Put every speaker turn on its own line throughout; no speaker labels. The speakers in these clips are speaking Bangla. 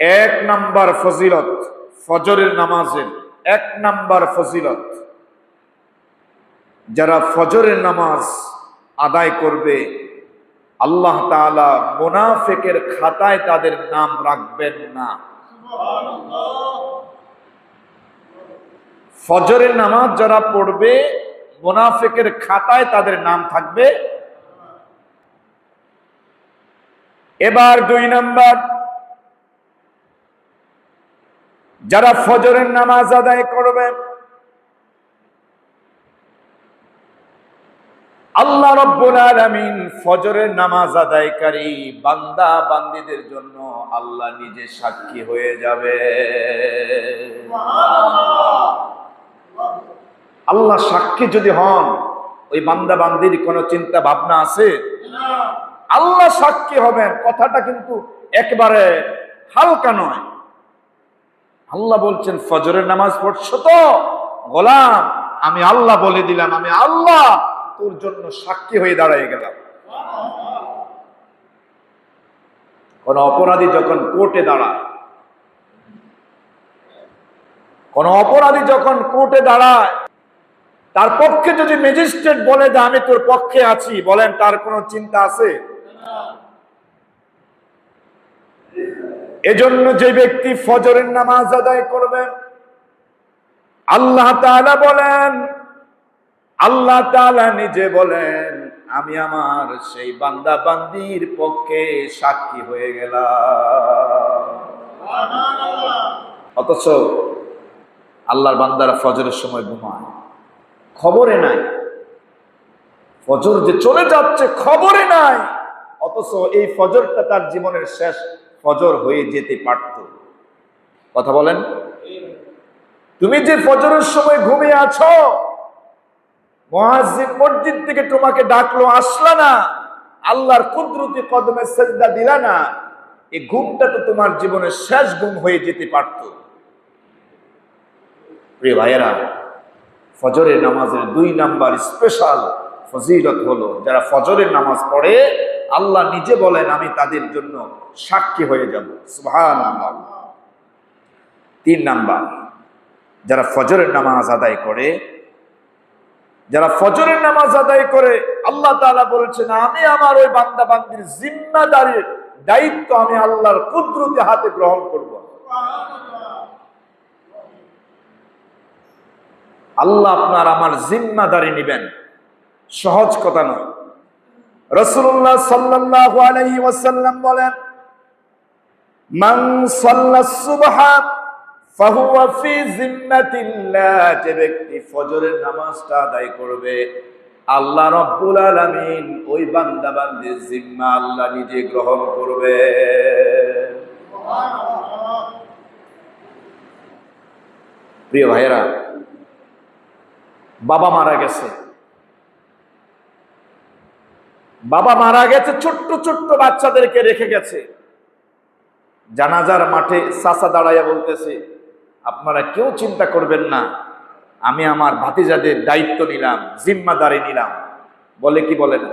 এক নাম্বার ফজিলত ফজরের নামাজের, এক নাম্বার ফজিলত, যারা ফজরের নামাজ আদায় করবে আল্লাহ তাআলা মুনাফিকের খাতায় তাদের নাম রাখবেন না। ফজরের নামাজ যারা পড়বে মুনাফিকের খাতায় তাদের নাম থাকবে। এবার দুই নাম্বার, যারা ফজরের নামাজ আদায় করবে আল্লাহ রাব্বুল আলামিন ফজরের নামাজ আদায়কারী বান্দা বান্দীদের জন্য আল্লাহ নিজে সাক্ষী হয়ে যাবে। আল্লাহ সাক্ষী যদি হন, ওই বান্দা বান্দির কোনো চিন্তা ভাবনা আছে? আল্লাহ সাক্ষী হবেন, কথাটা কিন্তু একবারে হালকা নয়। আল্লাহ বলছেন ফজরের নামাজ পড়ছো তো গোলাম, আমি আল্লাহ বলে দিলাম, আমি আল্লাহ তোর জন্য সাক্ষী হয়ে দাঁড়ায় গেলাম। কোন অপরাধী যখন কোর্টে দাঁড়ায়, কোন অপরাধী যখন কোর্টে দাঁড়ায়, তার পক্ষে যদি ম্যাজিস্ট্রেট বলে যে আমি তোর পক্ষে আছি, বলেন তার কোনো চিন্তা আছে? এজন্য যে ব্যক্তি ফজরের নামাজ আদায় করবে আল্লাহ তাআলা বলেন, আল্লাহ তাআলা নিজে বলেন আমি আমার সেই বান্দা বান্দির পক্ষে সাক্ষী হয়ে গেলাম। অথচ আল্লাহর বান্দারা ফজরের সময় ঘুমায়, খবরে নাই ফজর যে চলে যাচ্ছে, খবরে নাই। অথচ এই ফজরটা তার জীবনের শেষ ফজর হয়ে যেতে পারত। কথা বলেন, তুমি যে ফজরের সময় ঘুমিয়ে আছো, মুয়াজ্জিন মসজিদ থেকে তোমাকে ডাকলো, আসলা না, আল্লাহর কুদরতি কদমে সিজদা দিলা না, এই ঘুমটা তো তোমার জীবনের শেষ ঘুম হয়ে যেতে পারত। প্রিয় ভাইয়েরা, ফজরের নামাজের দুই নাম্বার স্পেশাল ফজিলত হলো যারা ফজরের নামাজ পড়ে আল্লাহ নিজে বলেন আমি তাদের জন্য সাক্ষী হয়ে যাব। সুবহানাল্লাহ। তিন নাম্বার, যারা ফজরের নামাজ আদায় করে, যারা ফজরের নামাজ আদায় করে আল্লাহ তাআলা বলছেন আমি আমার ওই বান্দা বান্দির জিম্মাদারির দায়িত্ব আমি আল্লাহর কুদরতি হাতে গ্রহণ করব। আল্লাহ আপনার আমার জিম্মাদারি নেবেন, সহজ কথা নয়। রাসূলুল্লাহ সাল্লাল্লাহু আলাইহি ওয়াসাল্লাম বলেন মান সাল্লাস সুবহা ফাহুয়া ফি জিম্মাতিল্লাহ, যে ব্যক্তি ফজরের নামাজটা আদায় করবে আল্লাহ রাব্বুল আলামিন ওই বান্দা বান্দির জিম্মা আল্লাহ নিজে গ্রহণ করবে। সুবহানাল্লাহ। প্রিয় ভাইয়েরা, বাবা মারা গেছে, বাবা মারা গেছে, ছোট্ট ছোট্ট বাচ্চাদেরকে রেখে গেছে। জানাজার মাঠে চাচা দাঁড়াইয়া বলতেছে আপনারা কেউ চিন্তা করবেন না, আমি আমার ভাতিজাদের দায়িত্ব নিলাম, জিম্মাদারি নিলাম। বলে কি বলে না?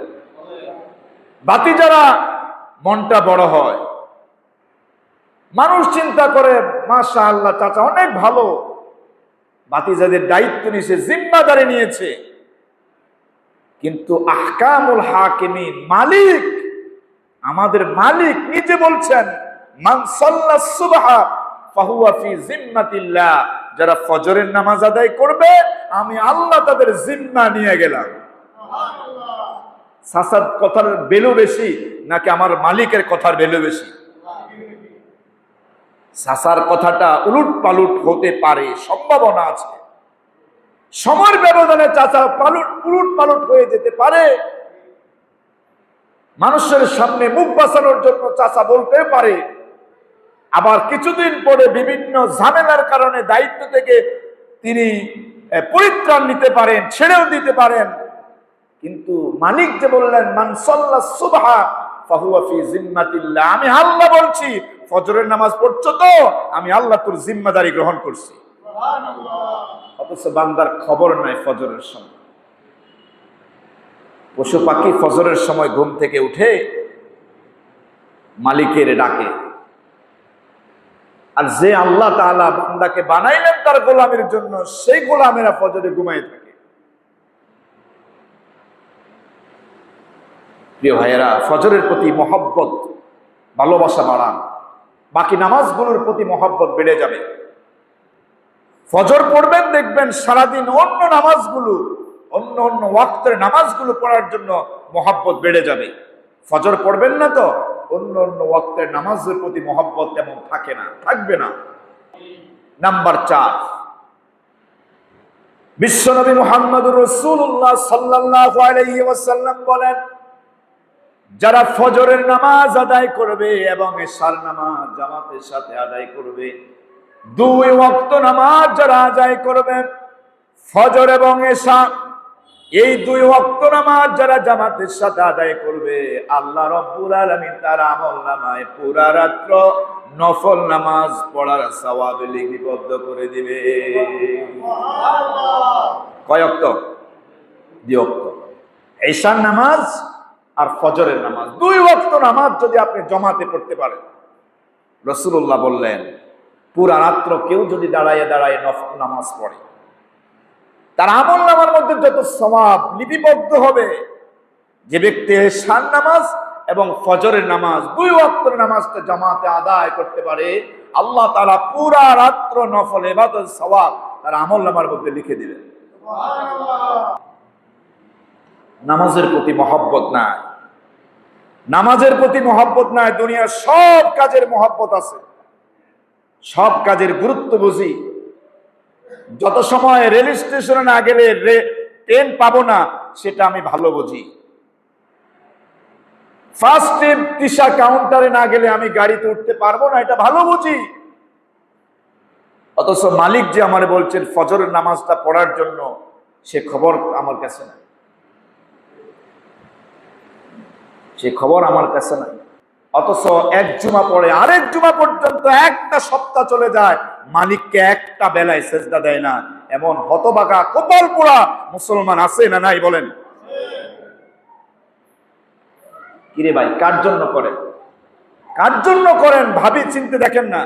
ভাতিজারা মনটা বড় হয়, মানুষ চিন্তা করে মাশাআল্লাহ চাচা অনেক ভালো, ভাতিজাদের দায়িত্ব নিয়েছে, জিম্মাদারি নিয়েছে। কিন্তু আহকামুল হাকিমিন, মালিক, আমাদের মালিক নিজে বলছেন মান সাল্লাস সুবহা ফাহুয়া ফি জিম্মাতিল্লাহ, যারা ফজরের নামাজ আদায় করবে আমি আল্লাহ তাদের জিম্মা নিয়ে গেলাম। সুবহানাল্লাহ। সাসাদ কথার ভ্যালু বেশি নাকি আমার মালিকের কথার ভ্যালু বেশি? সাসার কথাটা উলট পালট হতে পারে, সম্ভাবনা আছে। সময়ের ব্যবধানে চাচা উলট পালট হয়ে যেতে পারে। মানুষের সামনে মুখ বাঁচানোর জন্য চাচা বলতে পারে, আবার কিছুদিন পরে বিভিন্ন ঝামেলার কারণে দায়িত্ব থেকে তিনি পরিত্রাণ নিতে পারেন, ছেড়েও দিতে পারেন। কিন্তু মালিক যে বললেন মান সাল্লাস সুবহা ফাহুয়া ফি জিম্মাতিল্লাহ, আমি আল্লাহ বলছি ফজরের নামাজ পড়ছো তো আমি আল্লাহ তোর জিম্মাদারি গ্রহণ করছি। সুবহানাল্লাহ। অথচ বান্দার খবর নাই ফজরের সময়। পশু পাখি ফজরের সময় ঘুম থেকে উঠে মালিকের ডাকে, আর যে আল্লাহ তাআলা বান্দাকে বানাইলেন তার গোলামের জন্য, সেই গোলামেরা ফজরে ঘুমায় থাকে। প্রিয় ভাইয়েরা, ফজরের প্রতি মহব্বত, ভালোবাসা বাড়ান, বাকি নামাজগুলোর প্রতি মহব্বত বেড়ে যাবে। ফজর পড়বেন, দেখবেন সারাদিন অন্য নামাজগুলো, অন্য অন্য ওয়াক্তের নামাজগুলো পড়ার জন্য মহব্বত বেড়ে যাবে। ফজর পড়বেন না তো অন্য অন্য ওয়াক্তের নামাজের প্রতি মহব্বত তেমন থাকে না, থাকবে না। নাম্বার 4, বিশ্বনবী মুহাম্মদুর রাসূলুল্লাহ সাল্লাল্লাহু আলাইহি ওয়াসাল্লাম বলেন, যারা ফজরের নামাজ আদায় করবে এবং এশার নামাজ জামাতের সাথে আদায় করবে, 2 ওয়াক্ত নামাজ যারা আদায় করবে, ফজর এবং এশা, এই 2 ওয়াক্ত নামাজ যারা জামাতের সাথে আদায় করবে, আল্লাহ রাব্বুল আলামিন তার আমলনামায় পুরা রাত্র নফল নামাজ পড়ার সওয়াব লিপিবদ্ধ করে দিবে। কয় ওয়াক্ত? 2 ওয়াক্ত, এশার নামাজ আর ফজরের নামাজ। 2 ওয়াক্ত নামাজ যদি আপনি জমাতে পড়তে পারেন, রাসূলুল্লাহ বললেন পুরা রাত্র কেউ যদি দাঁড়ায় দাঁড়ায় নফল নামাজ পড়ে, তার আমলনামার মধ্যে যত সওয়াব লিপিবদ্ধ হবে, যে ব্যক্তি এশার নামাজ এবং ফজরের নামাজ 2 ওয়াক্তের নামাজটা জামাতে আদায় করতে পারে, আল্লাহ তাআলা পুরা রাত্র নফল ইবাদত সওয়াব তার আমলনামার মধ্যে লিখে দিবেন। সুবহানাল্লাহ। নামাজের প্রতি মহব্বত নাই, নামাজের প্রতি মহব্বত নাই। দুনিয়ার সব কাজের মহব্বত আছে, সব কাজের গুরুত্ব বুঝি। যত সময় রেল স্টেশনে না গেলে ট্রেন পাবো না, সেটা আমি ভালো বুঝি। ফার্স্ট এড তিশা কাউন্টারে না গেলে আমি গাড়িতে উঠতে পারবো না, এটা ভালো বুঝি। অথচ মালিক যে আমার বলছেন ফজরের নামাজটা পড়ার জন্য, সে খবর আমার কাছে নাই, সে খবর আমার কাছে নাই। অথচ এক জুমা পরে আরেক জুমা পর্যন্ত একটা সপ্তাহ চলে যায়, মালিককে একটা বেলায় সেজদা দেয় না, এমন হতভাগা কপাল পোড়া মুসলমান আছে না নাই বলেন? কিরে ভাই, কার জন্য করেন? কার জন্য করেন ভাবি চিনতে দেখেন না।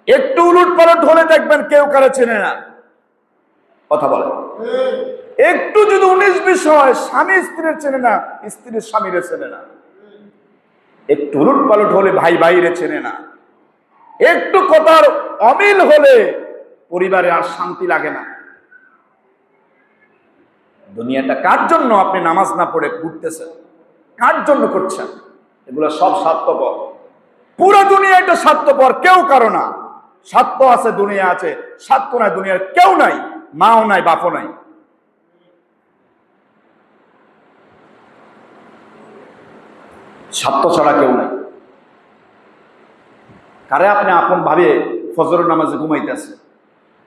একটু উলট পালট হলে দেখবেন কেউ কারো চেনে না। কথা বলেন। একটু যদি 19-20 হয়, স্বামী স্ত্রীর চেনে না, স্ত্রীর স্বামীরে চেনে না। একটু উলট পালট হলে ভাই ভাইরে চেনে না। একটু কথার অমিল হলে পরিবারে আর শান্তি লাগে না। দুনিয়াটা কার জন্য আপনি নামাজ না পড়ে ঘুরতেছেন? কার জন্য করছেন? এগুলো সব স্বার্থপর। পুরো দুনিয়াটা স্বার্থপর, কেউ কারো না। স্বার্থ আছে, দুনিয়া আছে, স্বার্থ নাই দুনিয়ার কেউ নাই, মাও নাই, বাপও নাই। স্বার্থ ছাড়া কেউ নাই। কারে আপনি আপন ভাবে ফজরের নামাজে ঘুমাইতেছেন?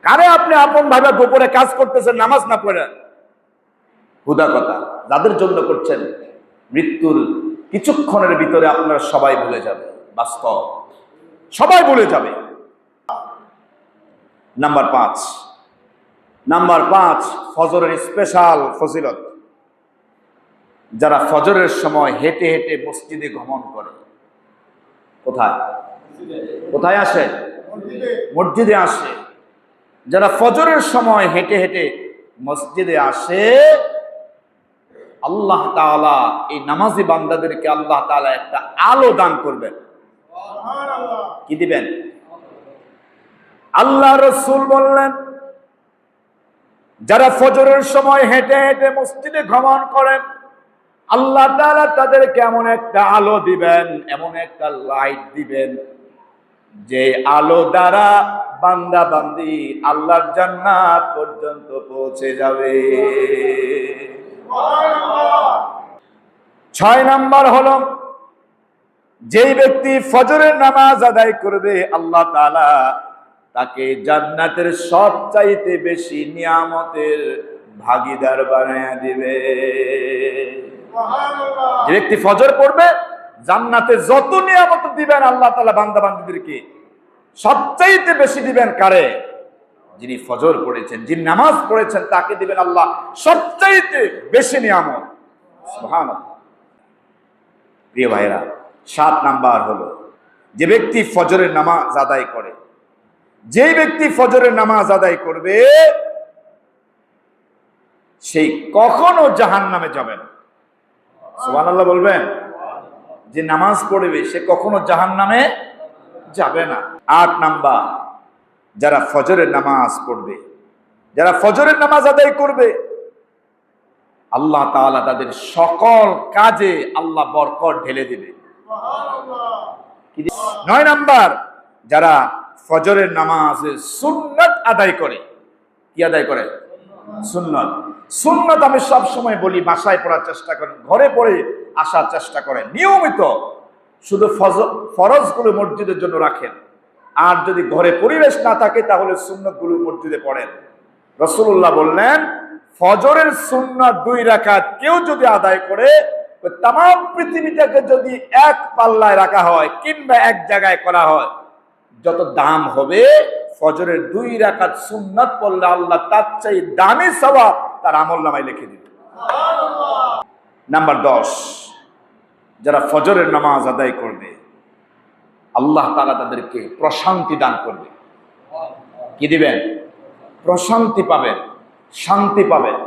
কারে আপনি আপন ভাবে দুপুরে কাজ করতেছেন নামাজ না পড়ে? হুদা কথা, যাদের জন্য করছেন মৃত্যুর কিছুক্ষণের ভিতরে আপনারা সবাই ভুলে যাবে। বাস্তব, সবাই ভুলে যাবে। নাম্বার 5, ফজরের স্পেশাল ফজিলত। যারা ফজরের সময় হেঁটে হেঁটে মসজিদে গমন করে। কোথায় কোথায় আসে? মসজিদে আসে। যারা ফজরের সময় হেঁটে হেঁটে মসজিদে আসে, আল্লাহ তাআলা এই নামাজি বান্দাদেরকে আল্লাহ তাআলা একটা আলো দান করবেন। কি দিবেন? আল্লাহ রাসূল বললেন, যারা ফজরের সময় হেঁটে হেঁটে মসজিদে গমন করেন, আল্লাহ তাআলা তাদেরকে এমন একটা আলো দিবেন, এমন একটা লাইট দিবেন, যে আলো দ্বারা বান্দা বান্দি আল্লাহর জান্নাত পর্যন্ত পৌঁছে যাবে। 6 নাম্বার হলো, যেই ব্যক্তি ফজরের নামাজ আদায় করবে, আল্লাহ তাআলা তাকে জান্নাতের সবচাইতে বেশি নিয়ামতের ভাগীদার বানায়া দিবে। যে ব্যক্তি ফজর পড়বে, জান্নাতে যত নিয়ামত দিবেন আল্লাহ তাআলা বান্দা বান্দীদেরকে, সবচাইতে বেশি দিবেন কারে? যিনি ফজর পড়েছেন, যিনি নামাজ পড়েছেন, তাকে দিবেন আল্লাহ সবচাইতে বেশি নিয়ামত। সুবহানাল্লাহ। প্রিয় ভাইরা, 7 নাম্বার হলো, যে ব্যক্তি ফজরের নামাজ আদায় করে, যেই ব্যক্তি ফজরের নামাজ আদায় করবে সেই কখনো জাহান্নামে যাবে না। সুবহানাল্লাহ বলবেন। যে নামাজ পড়বে সে কখনো জাহান্নামে যাবে না। 8 নাম্বার, যারা ফজরের নামাজ পড়বে, যারা ফজরের নামাজ আদায় করবে, আল্লাহ তাআলা তাদের সকল কাজে আল্লাহ বরকত ঢেলে দেবে। 9 নাম্বার, যারা ফজরের নামাজে সুন্নাত আদায় করে। কি আদায় করে? সুন্নাত। সুন্নাত আমি সব সময় বলি বাসায় পড়ার চেষ্টা করেন, ঘরে পড়ে আসার চেষ্টা করেন নিয়মিত। শুধু ফরজগুলো মসজিদের জন্য রাখেন, আর যদি ঘরে পরিবেশ না থাকে তাহলে সুন্নাতগুলো মসজিদে পড়েন। রাসূলুল্লাহ বললেন, ফজরের সুন্নাত 2 রাকাত কেউ যদি আদায় করে, তাম পৃথিবীটাকে যদি এক পাল্লায় রাখা হয় কিংবা এক জায়গায় করা হয়, যত দাম হবে ফজরের 2 রাকাত সুন্নাত পড়লে আল্লাহ তার চেয়ে দামি সওয়াব তার আমলনামায় লিখে দিবেন। নাম্বার 10, যারা ফজরের নামাজ আদায় করবে আল্লাহ তাআলা তাদেরকে প্রশান্তি দান করবে। কি দিবেন? প্রশান্তি পাবেন, শান্তি পাবেন।